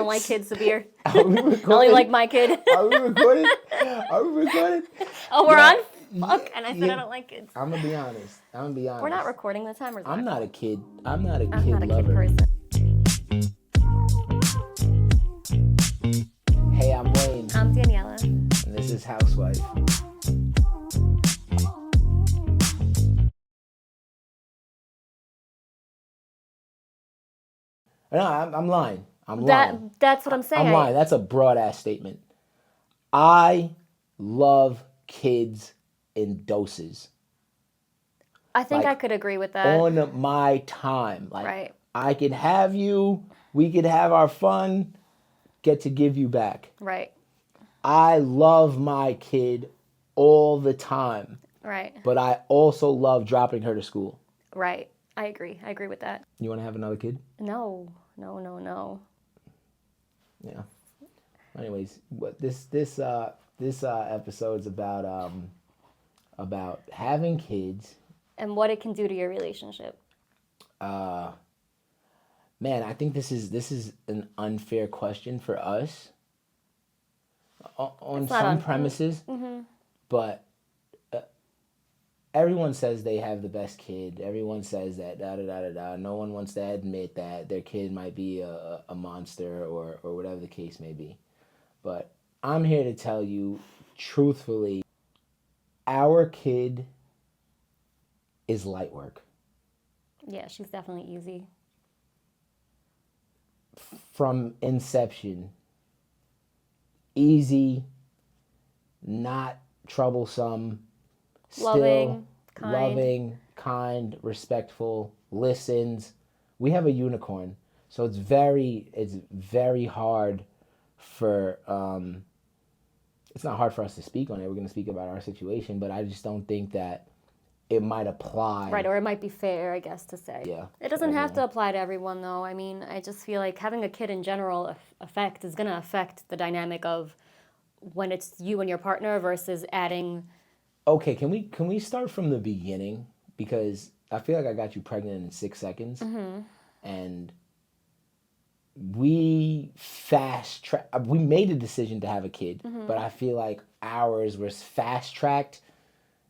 don't like kids severe. Are we I only recording? like my kid. Are we recording? Are we recording? Oh, we're Yeah. on? Fuck. And I said I don't like kids. I'm gonna be honest. We're not recording. The timer's I'm not. not a kid. I'm not a I'm kid not a lover. kid person. Hey, I'm Wayne, I'm Daniela. and this is Houxwife. No, I'm lying. I'm lying. That's what I'm saying. I'm lying. That's a broad ass statement. I love kids in doses. I think Like, I could agree with that. On my time. Like, Right. I could have you, we could have our fun, get to give you back. Right. I love my kid all the time. Right. But I also love dropping her to school. Right. I agree. I agree with that. You want to have another kid? No. Yeah. Anyways, what this episode's about having kids. And what it can do to your relationship. Man, I think this is an unfair question for us on some premises, but everyone says they have the best kid. Everyone says that da-da-da-da-da. No one wants to admit that their kid might be a monster or whatever the case may be. But I'm here to tell you, truthfully, our kid is light work. Yeah, she's definitely easy. From inception. Easy, not troublesome, Loving, kind, respectful, listens. We have a unicorn, so it's very hard for it's not hard for us to speak on it. We're going to speak about our situation, but I just don't think that it might apply. Right, or it might be fair, I guess, to say. Yeah. It doesn't have to apply to everyone, though. I mean, I just feel like having a kid in general is going to affect the dynamic of when it's you and your partner versus adding. Okay, can we start from the beginning? Because I feel like I got you pregnant in 6 seconds, and we we made a decision to have a kid, but I feel like ours was fast tracked,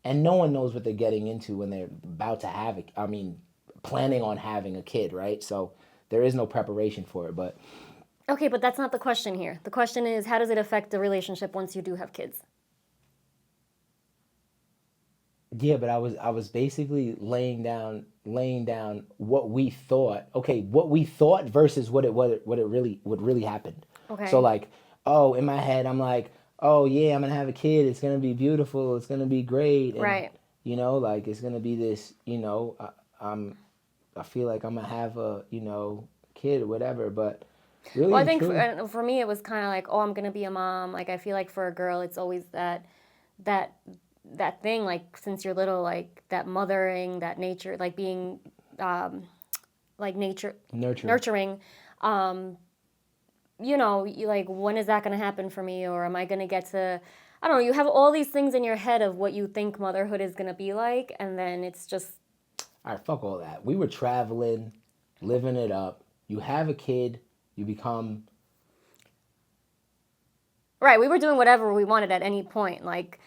and no one knows what they're getting into when they're about to have it. I mean, planning on having a kid, right? So there is no preparation for it, but. Okay, but that's not the question here. The question is, how does it affect the relationship once you do have kids? Yeah, but I was basically laying down what we thought. Okay, what we thought versus what really happened. Okay. So like, oh, in my head I'm like, oh yeah, I'm gonna have a kid. It's gonna be beautiful. It's gonna be great. And, right. You know, like it's gonna be this. You know, I feel like I'm gonna have a kid or whatever, but. Really well, I think for me it was kind of like, oh, I'm gonna be a mom. Like I feel like for a girl, it's always that thing. Like since you're little, like that mothering, that nature, like being, like nurturing. You know, like when is that gonna happen for me, or am I gonna get to? I don't know. You have all these things in your head of what you think motherhood is gonna be like, and then it's just. All right, fuck all that. We were traveling, living it up. You have a kid. You become... Right, we were doing whatever we wanted at any point, like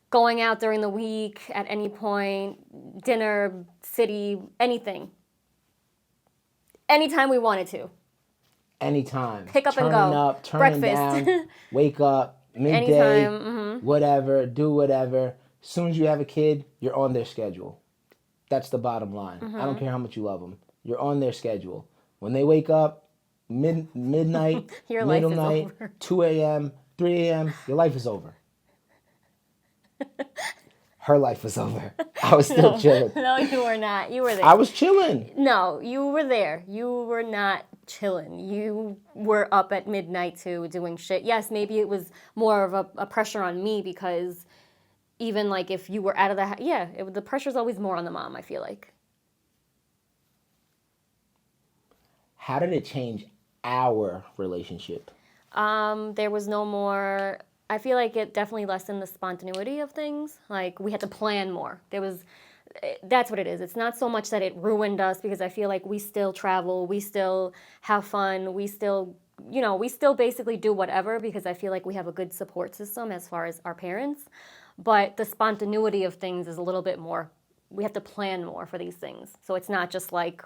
going out during the week at any point, dinner, city, anything. Anytime we wanted to. Anytime. Pick up turning and go. Up, turning breakfast. Down, wake up, midday, anytime, whatever, do whatever. As soon as you have a kid, you're on their schedule. That's the bottom line. I don't care how much you love them. You're on their schedule. When they wake up, midnight, your middle life is night, over. 2 a.m., 3 a.m., your life is over. Her life was over. I was still chilling. No, you were not. You were there. I was chilling. No, you were there. You were not chilling. You were up at midnight too, doing shit. Yes, maybe it was more of a pressure on me because even like if you were out of the house, the pressure's always more on the mom, I feel like. How did it change our relationship? There was no more. I feel like it definitely lessened the spontaneity of things. Like we had to plan more. That's what it is. It's not so much that it ruined us because I feel like we still travel, we still have fun, we still we still basically do whatever because I feel like we have a good support system as far as our parents. But the spontaneity of things is a little bit more, we have to plan more for these things. So it's not just like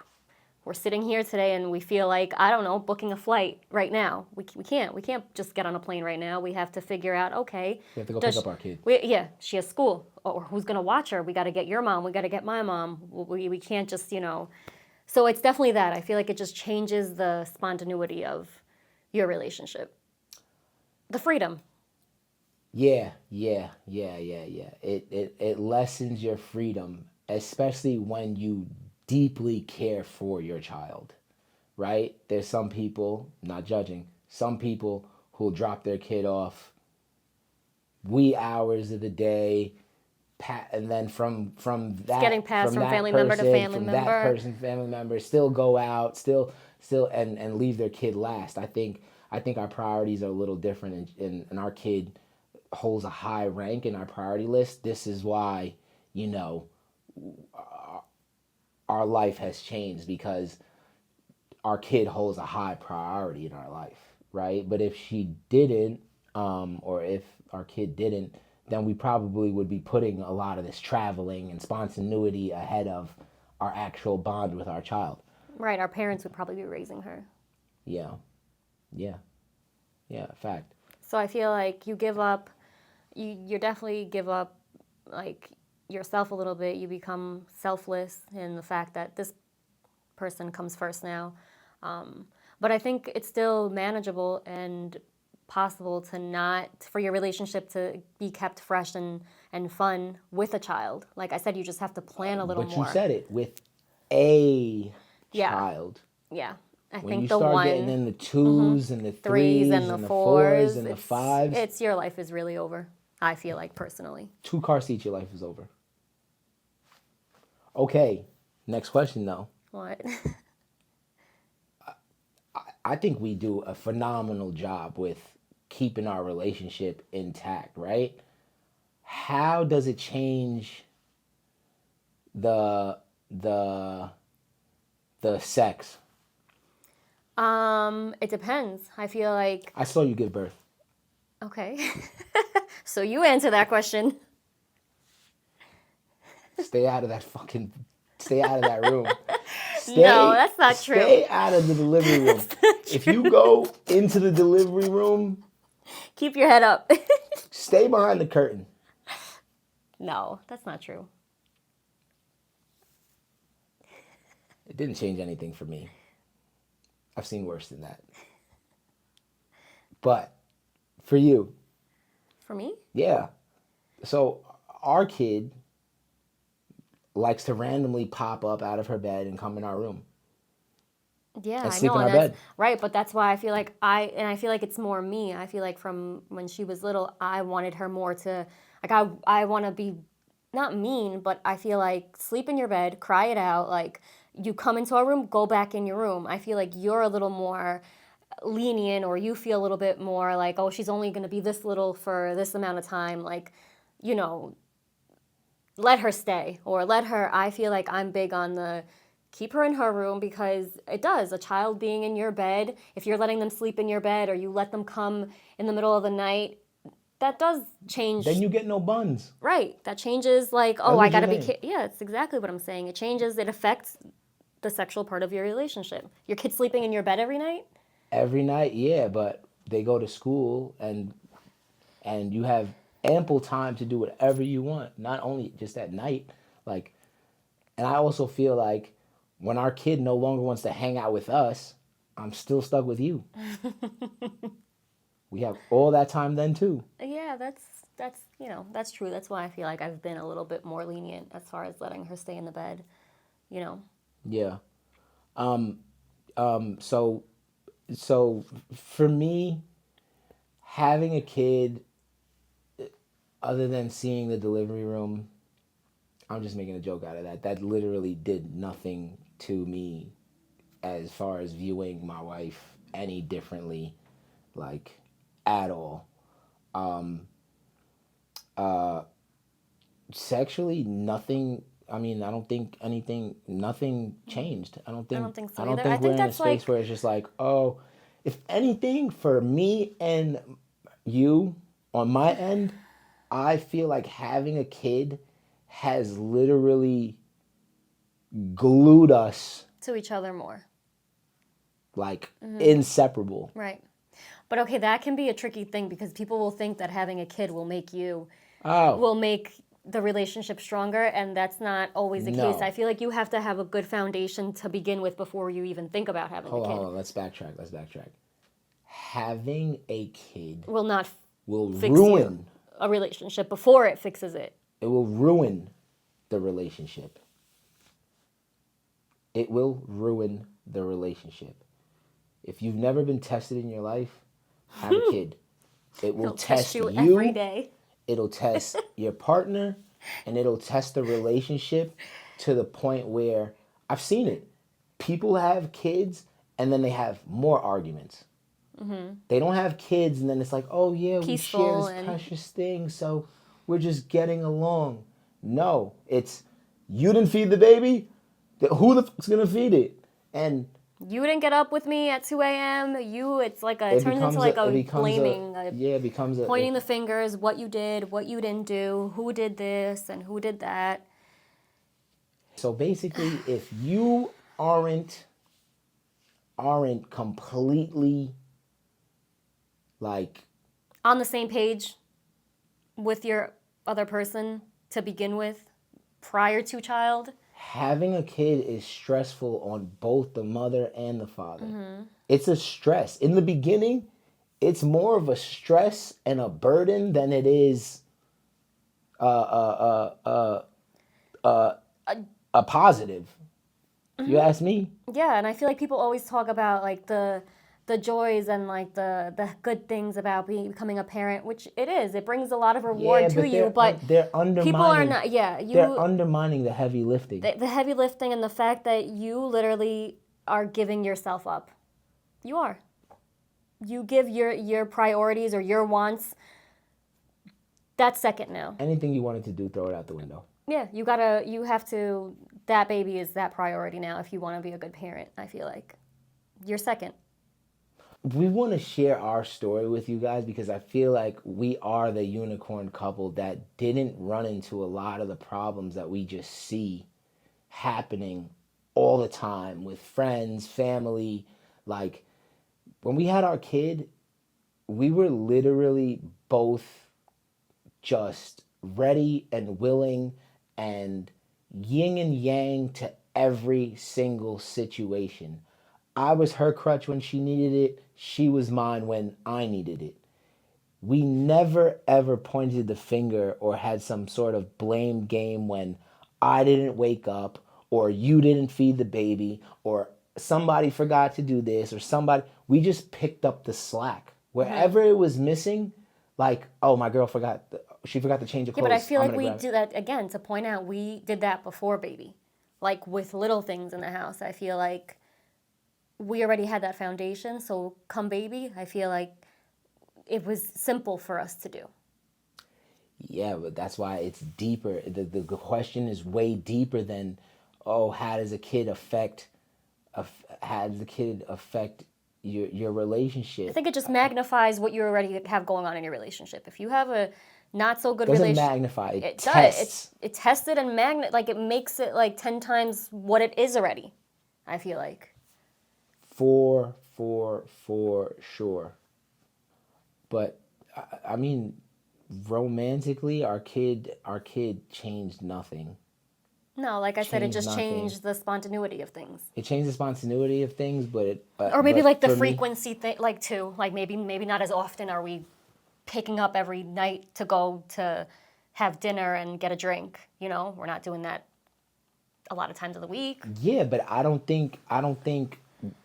we're sitting here today and we feel like, I don't know, booking a flight right now. We can't. We can't just get on a plane right now. We have to figure out, okay. We have to go pick up our kid. She has school. Or who's going to watch her? We got to get your mom. We got to get my mom. We can't just, So it's definitely that. I feel like it just changes the spontaneity of your relationship. The freedom. Yeah. It lessens your freedom, especially when you deeply care for your child, right? There's some people, not judging, some people who'll drop their kid off wee hours of the day, and then from that, getting passed from family member to family member, that person, family member, still go out, still, and leave their kid last. I think our priorities are a little different, and our kid holds a high rank in our priority list. This is why, our life has changed, because our kid holds a high priority in our life, right? But if she didn't, or if our kid didn't, then we probably would be putting a lot of this traveling and spontaneity ahead of our actual bond with our child. Right, our parents would probably be raising her. Yeah, fact. So I feel like you definitely give up, like, yourself a little bit. You become selfless in the fact that this person comes first now. But I think it's still manageable and possible for your relationship to be kept fresh and fun with a child. Like I said, you just have to plan a little more. But you said it, with a child. Yeah. I when think you the start one, getting in the twos and the threes and the fours and the fives, your life is really over. I feel like, personally. 2 car seats, your life is over. Okay, next question though. What? I think we do a phenomenal job with keeping our relationship intact, right? How does it change the sex? It depends. I feel like... I saw you give birth. Okay. So you answer that question. Stay out of that room. No, that's not true. Stay out of the delivery room. If you go into the delivery room, keep your head up. Stay behind the curtain. No, that's not true. It didn't change anything for me. I've seen worse than that. But for you. For me? Yeah. So our kid likes to randomly pop up out of her bed and come in our room. Yeah, and I sleep know. in our bed. Right, but that's why I feel like I feel like it's more me. I feel like from when she was little, I wanted her more to, like, I want to be not mean, but I feel like sleep in your bed, cry it out. Like, you come into our room, go back in your room. I feel like you're a little more lenient, or you feel a little bit more like, oh, she's only going to be this little for this amount of time. Like, let her stay, or I feel like I'm big on the keep her in her room, because it does. A child being in your bed, if you're letting them sleep in your bed, or you let them come in the middle of the night, that does change. Then you get no buns. Right. That changes, like, oh, I got to be... Yeah, it's exactly what I'm saying. It changes. It affects the sexual part of your relationship. Your kid sleeping in your bed every night? Every night, yeah, but they go to school, and you have ample time to do whatever you want, not only just at night. Like, and I also feel like when our kid no longer wants to hang out with us, I'm still stuck with you. We have all that time then too. Yeah, that's true. That's why I feel like I've been a little bit more lenient as far as letting her stay in the bed, Yeah. So for me, having a kid, other than seeing the delivery room, I'm just making a joke out of that. That literally did nothing to me as far as viewing my wife any differently, like, at all. Sexually, nothing. I mean, I don't think nothing changed. I don't think so I don't either. think I we're think in a that's space where it's just like, oh, if anything, for me and you, on my end, I feel like having a kid has literally glued us To each other more. like inseparable. Right. But okay, that can be a tricky thing because people will think that having a kid will make Oh, the relationship stronger, and that's not always the case. no. I feel like you have to have a good foundation to begin with before you even think about having a kid. Hold on. Let's backtrack. Having a kid Will not will fix ruin. a relationship before it fixes it. It will ruin the relationship. It will ruin the relationship. If you've never been tested in your life, have a kid. It will It'll test you you. every day. It'll test your partner, and it'll test the relationship to the point where I've seen it. People have kids, and then they have more arguments. They don't have kids, and then it's like, oh yeah, we share Peaceful this and precious thing, so we're just getting along. No, it's you didn't feed the baby. Who the fuck's gonna feed it? And you didn't get up with me at 2 a.m. It's like it turns into blaming, it becomes pointing the fingers, what you did, what you didn't do, who did this and who did that. So basically, if you aren't completely like On the same page with your other person to begin with, prior to child. having a kid is stressful on both the mother and the father. It's a stress. In the beginning, it's more of a stress and a burden than it is a positive. You ask me? Yeah, and I feel like people always talk about like the joys and like the good things about becoming a parent, which it is. It brings a lot of reward to you, but they're undermining. people are not. Yeah, They're undermining the heavy lifting. The heavy lifting and the fact that you literally are giving yourself up. You are. You give your priorities or your wants. That's second now. Anything you wanted to do, throw it out the window. Yeah, you have to, that baby is that priority now if you want to be a good parent, I feel like. You're second. We want to share our story with you guys because I feel like we are the unicorn couple that didn't run into a lot of the problems that we just see happening all the time with friends, family. Like when we had our kid, we were literally both just ready and willing and yin and yang to every single situation. I was her crutch when she needed it. She was mine when I needed it. We never ever pointed the finger or had some sort of blame game when I didn't wake up or you didn't feed the baby or somebody forgot to do this or somebody. We just picked up the slack. Wherever it was missing, like, oh, my girl she forgot to change her clothes. Yeah, but I feel like we do that, again, to point out, we did that before baby. Like with little things in the house, I feel like we already had that foundation, so come baby, I feel like it was simple for us to do. Yeah, but that's why it's deeper. The question is way deeper than, oh, how does a kid affect your relationship? I think it just magnifies what you already have going on in your relationship. If you have a not so good Doesn't relationship, magnify, it tests. It tested and it makes it like 10 times what it is already, I feel like. For sure. But I mean, romantically, our kid changed nothing. No, like I said, it just nothing. changed the spontaneity of things. It changed the spontaneity of things, but or maybe but like the for me- frequency thing, like too. Like maybe not as often are we picking up every night to go to have dinner and get a drink. You know, we're not doing that a lot of times of the week. Yeah, but I don't think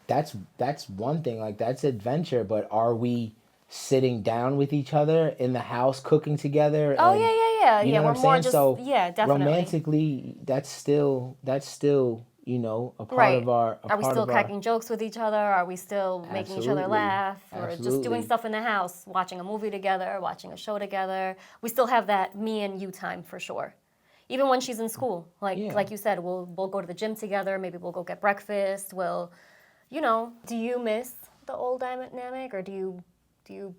that's one thing. Like that's adventure, but are we sitting down with each other in the house cooking together? Oh and, yeah. You know We're what I'm more saying? just So definitely. romantically, that's still a part Right. of our. Are we still cracking jokes with each other? Are we still making each other Absolutely. laugh? Or just doing Absolutely. stuff in the house, watching a movie together, watching a show together? We still have that me and you time for sure. Even when she's in school, like you said, we'll go to the gym together. Maybe we'll go get breakfast. Do you miss the old dynamic, or do you?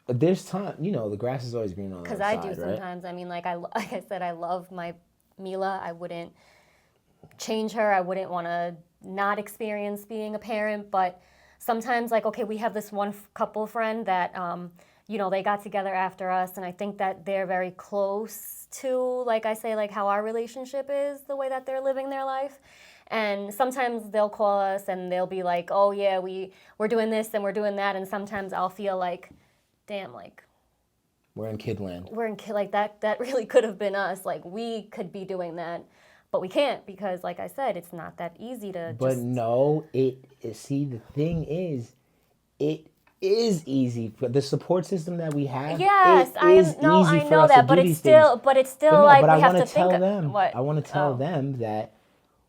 There's time, the grass is always green on the Because other I side, do right? sometimes. I mean, like I said, I love my Mila. I wouldn't change her. I wouldn't want to not experience being a parent, but sometimes, like, okay, we have this one couple friend that, they got together after us, and I think that they're very close to, like I say, like how our relationship is, the way that they're living their life. And sometimes they'll call us and they'll be like, oh yeah, we're doing this and we're doing that, and sometimes I'll feel like, damn, like We're in kidland. we're in like that really could have been us. Like we could be doing that, but we can't because, like I said, it's not that easy to But just. no, see, the thing is, it is easy for the support system that we have. Yes, It is no, easy I for know us to that, do these things. but it's still But no, like but we I have want to to think tell of them. what. I want to tell Oh. them that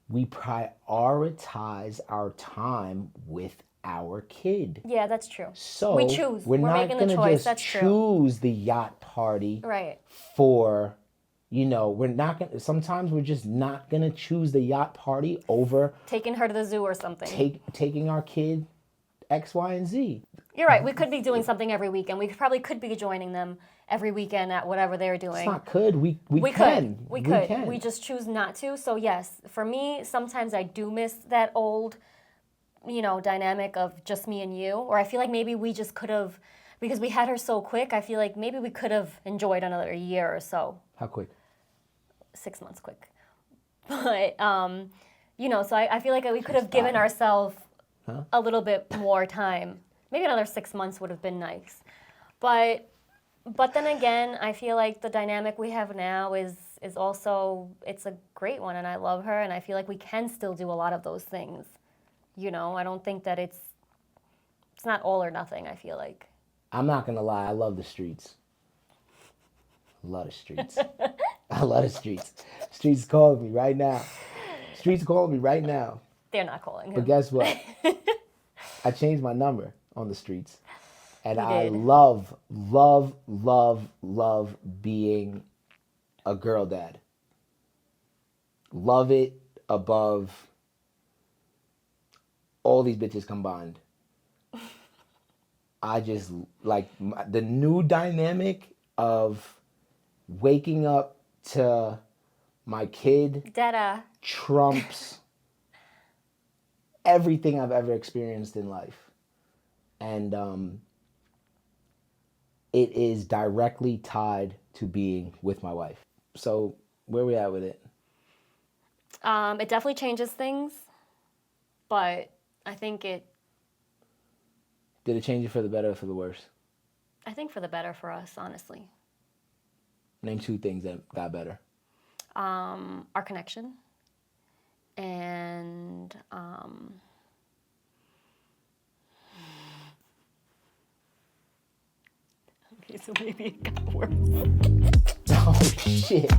we prioritize our time with our kid. Yeah, that's true. So we choose. We're not making the gonna choice. just That's true. choose the yacht party Right. for. We're not gonna. Sometimes we're just not gonna choose the yacht party over Taking her to the zoo or something. taking our kid X, Y, and Z. You're right. We could be doing something every weekend. We probably could be joining them every weekend at whatever they're doing. It's not could. We We can. could. We could. We just choose not to. So yes, for me, sometimes I do miss that old, dynamic of just me and you. Or I feel like maybe we just could have, because we had her so quick. I feel like maybe we could have enjoyed another year or so. How quick? 6 months quick. But so I feel like we could have given ourselves a little bit more time. Maybe another 6 months would have been nice. But then again, I feel like the dynamic we have now is also, it's a great one, and I love her, and I feel like we can still do a lot of those things. I don't think that it's not all or nothing, I feel like. I'm not gonna lie. I love the streets. I love the streets. I love the streets. Streets calling me right now. Streets calling me right now. They're not calling him. But guess what? I changed my number on the streets. And You I did. love, love, love, love being a girl dad. Love it above all these bitches combined. I just like the new dynamic of waking up to my kid Dada. trumps everything I've ever experienced in life. And it is directly tied to being with my wife. So where we at with it? It definitely changes things, but I think Did it change it for the better or for the worse? I think for the better for us, honestly. Name 2 things that got better. Our connection and okay, so maybe it got worse. Oh shit.